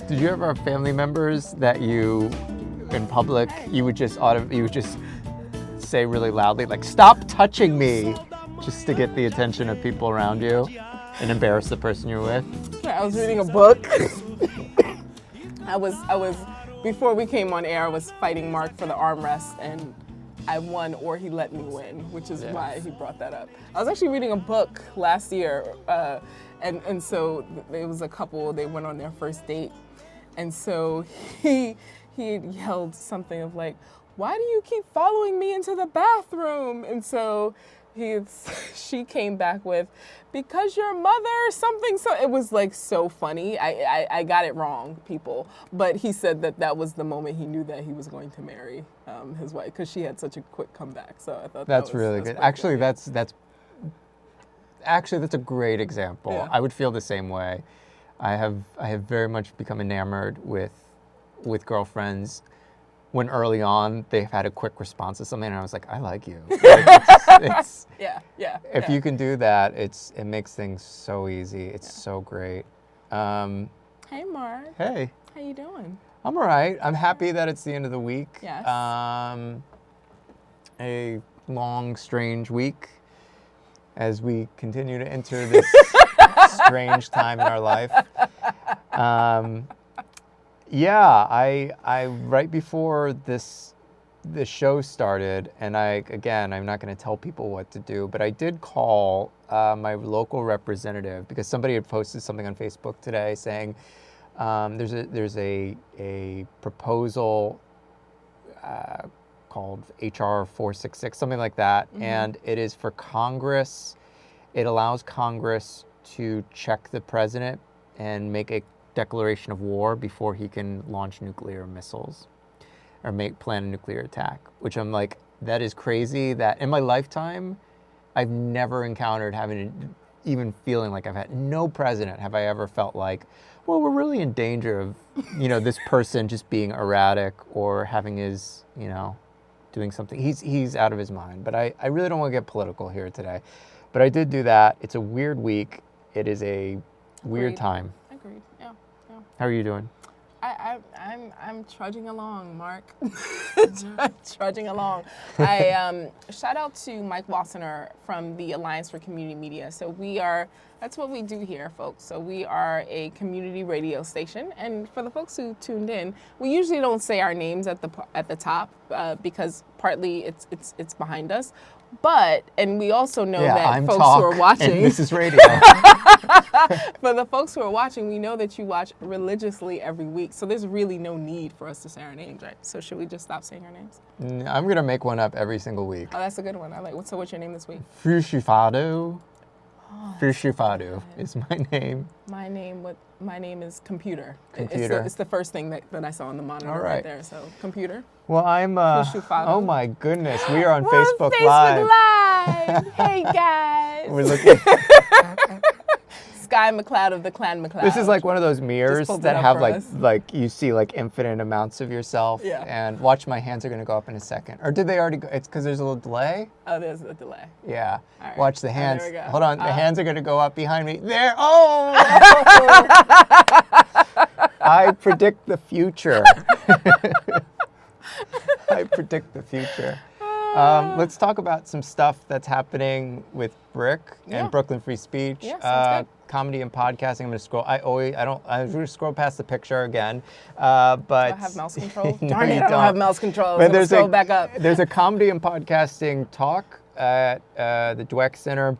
Did you ever have family members that you, in public, you would just say really loudly, like, "Stop touching me," just to get the attention of people around you and embarrass the person you're with? I was reading a book. I was before we came on air, I was fighting Mark for the armrest, and I won, or he let me win, which is why he brought that up. I was actually reading a book last year, and so there was a couple, they went on their first date, and so he yelled something of like, "Why do you keep following me into the bathroom?" And so she came back with, "Because your mother," something. So it was like so funny. I got it wrong, people. But he said that was the moment he knew that he was going to marry his wife, because she had such a quick comeback. So I thought that's really good. Actually, that's a great example. Yeah. I would feel the same way. I have very much become enamored with girlfriends when early on they've had a quick response to something, and I was like, "I like you." Like, it's if you can do that, it makes things so easy. It's so great. Hey, Mark. Hey. How you doing? I'm all right. I'm happy that it's the end of the week. Yes. A long, strange week as we continue to enter this strange time in our life. I right before the show started, and I'm not going to tell people what to do, but I did call my local representative, because somebody had posted something on Facebook today saying there's a proposal called HR 466, something like that, and it is for Congress. It allows Congress to check the president and make a declaration of war before he can launch nuclear missiles or plan a nuclear attack, which I'm like, that is crazy. That in my lifetime, I've never encountered even feeling like I've had no president have I ever felt like, well, we're really in danger of, this person just being erratic or having his, doing something. He's out of his mind. But I really don't want to get political here today. But I did do that. It's a weird week. It is a weird time. Agreed. Yeah. How are you doing? I'm trudging along, Mark. Trudging along. Shout out to Mike Wassenaar from the Alliance for Community Media. So that's what we do here, folks. So we are a community radio station, and for the folks who tuned in, we usually don't say our names at the top because partly it's behind us. And we also know that folks who are watching. And this is radio. For the folks who are watching, we know that you watch religiously every week. So there's really no need for us to say our names, right? So should we just stop saying our names? I'm going to make one up every single week. Oh, that's a good one. I like. So what's your name this week? Fushifado. Fushifado is my name. My name is Computer. Computer. It's the first thing that I saw on the monitor right there. So Computer. Well, I'm. Oh my goodness, we are on Facebook Live. Live. Hey guys. We're looking. Sky McLeod of the Clan McLeod. This is like one of those mirrors that have like you see like infinite amounts of yourself. Yeah. And watch, my hands are going to go up in a second. Or did they already go? It's because there's a little delay. Oh, there's a delay. Yeah. All right. Watch the hands. There we go. Hold on. The hands are going to go up behind me. There. Oh. I predict the future. I predict the future. Let's talk about some stuff that's happening with Brick and Brooklyn Free Speech. Yeah, sounds good. Comedy and podcasting. I'm going to scroll. I'm going to scroll past the picture again. But do I have mouse control? No, Darn it, you I don't have mouse control. But there's scroll back up. There's a comedy and podcasting talk at the Dweck Center,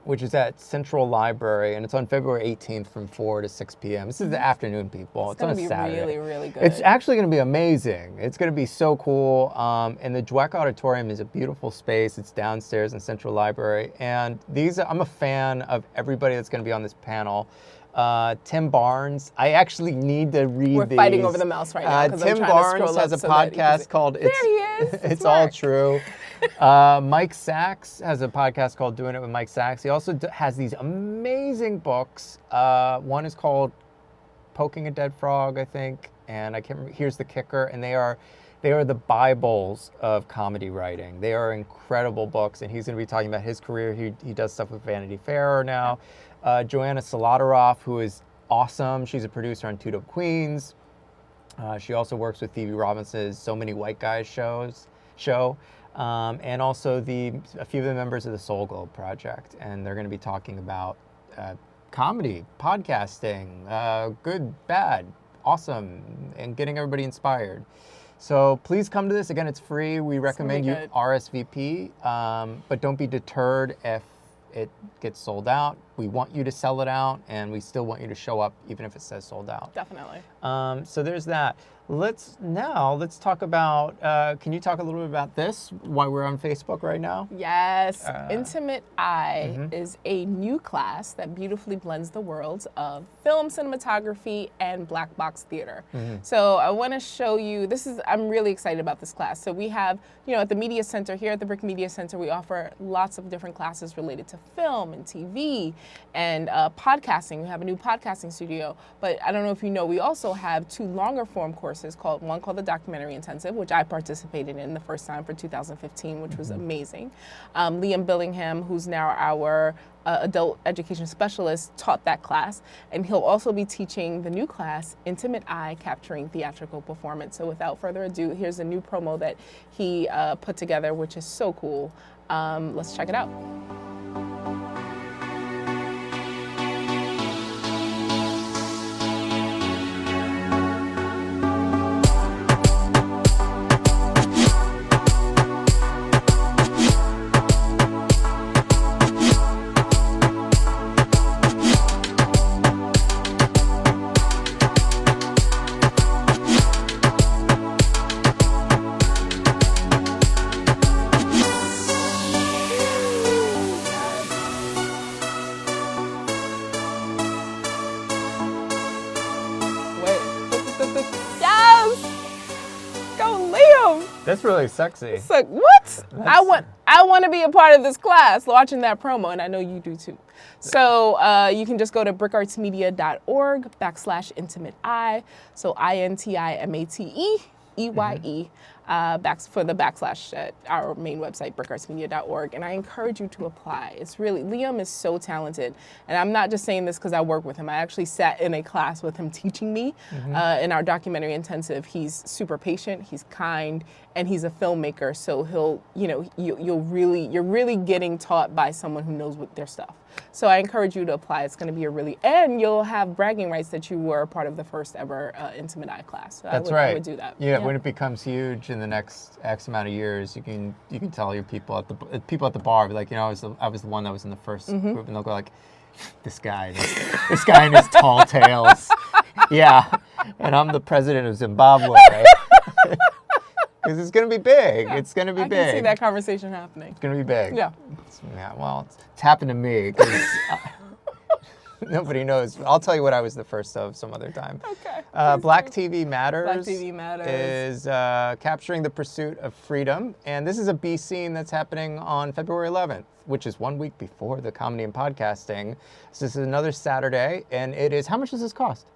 which is at Central Library, and it's on February 18th from 4 to 6 p.m. This is the afternoon, people. It's on a Saturday. It's going to be really, really good. It's actually going to be amazing. It's going to be so cool. And the Dweck Auditorium is a beautiful space. It's downstairs in Central Library. And I'm a fan of everybody that's going to be on this panel. Tim Barnes. I actually need to read We're these. We're fighting over the mouse right now. Tim Barnes has a podcast called There he is. It's All True. Mike Sachs has a podcast called Doing It with Mike Sachs. He also has these amazing books. One is called Poking a Dead Frog, I think, and I can't remember. Here's the Kicker, and they are the Bibles of comedy writing. They are incredible books, and he's going to be talking about his career. He does stuff with Vanity Fair now. Joanna Soladaroff, who is awesome. She's a producer on Two Dope Queens. She also works with Phoebe Robinson's So Many White Guys show, and also a few of the members of the Soul Globe Project. And they're going to be talking about comedy, podcasting, good, bad, awesome, and getting everybody inspired. So please come to this. Again, it's free. We recommend you RSVP, but don't be deterred if it gets sold out. We want you to sell it out, and we still want you to show up even if it says sold out. Definitely. So there's that. Let's talk about, can you talk a little bit about this, why we're on Facebook right now? Yes. Intimate Eye is a new class that beautifully blends the worlds of film cinematography and black box theater. So I want to show you, I'm really excited about this class. So we have, at the Media Center, here at the Brick Media Center, we offer lots of different classes related to film and TV and podcasting. We have a new podcasting studio, but I don't know if you know, we also have 2 longer form courses, one called the Documentary Intensive, which I participated in the first time for 2015, which was amazing. Liam Billingham, who's now our adult education specialist, taught that class, and he'll also be teaching the new class, Intimate Eye, Capturing Theatrical Performance. So without further ado, here's a new promo that he put together, which is so cool. Let's check it out. That's really sexy. It's like, what? I want to be a part of this class, watching that promo, and I know you do too. So you can just go to brickartsmedia.org/intimate eye. So INTIMATEEYE. For the backslash at our main website, brickartsmedia.org. And I encourage you to apply. Liam is so talented. And I'm not just saying this because I work with him. I actually sat in a class with him teaching me in our documentary intensive. He's super patient, he's kind, and he's a filmmaker. So you're really getting taught by someone who knows their stuff. So I encourage you to apply. It's going to be and you'll have bragging rights that you were a part of the first ever Intimate Eye class. So That's right. I would do that. Yeah, when it becomes huge in the next X amount of years, you can tell your people at the bar, be like, I was the one that was in the first group, and they'll go like, this guy and his tall tales. Yeah, and I'm the president of Zimbabwe. Because it's going to be big. Yeah, it's going to be big. I can see that conversation happening. It's going to be big. Yeah. Well, it's happened to me. 'Cause nobody knows. I'll tell you what I was the first of some other time. Okay. Black TV Matters. Black TV Matters is capturing the pursuit of freedom. And this is a B scene that's happening on February 11th, which is 1 week before the Comedy and Podcasting. So this is another Saturday. And it is, how much does this cost?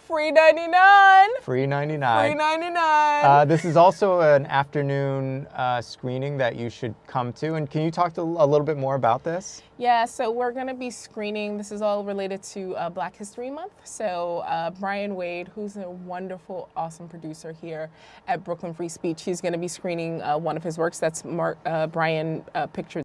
Free $99. Free $99. Free $99. This is also an afternoon screening that you should come to. And can you talk a little bit more about this? Yeah, so we're going to be screening. This is all related to Black History Month. So Brian Wade, who's a wonderful, awesome producer here at Brooklyn Free Speech, he's going to be screening one of his works. That's Brian Pictures.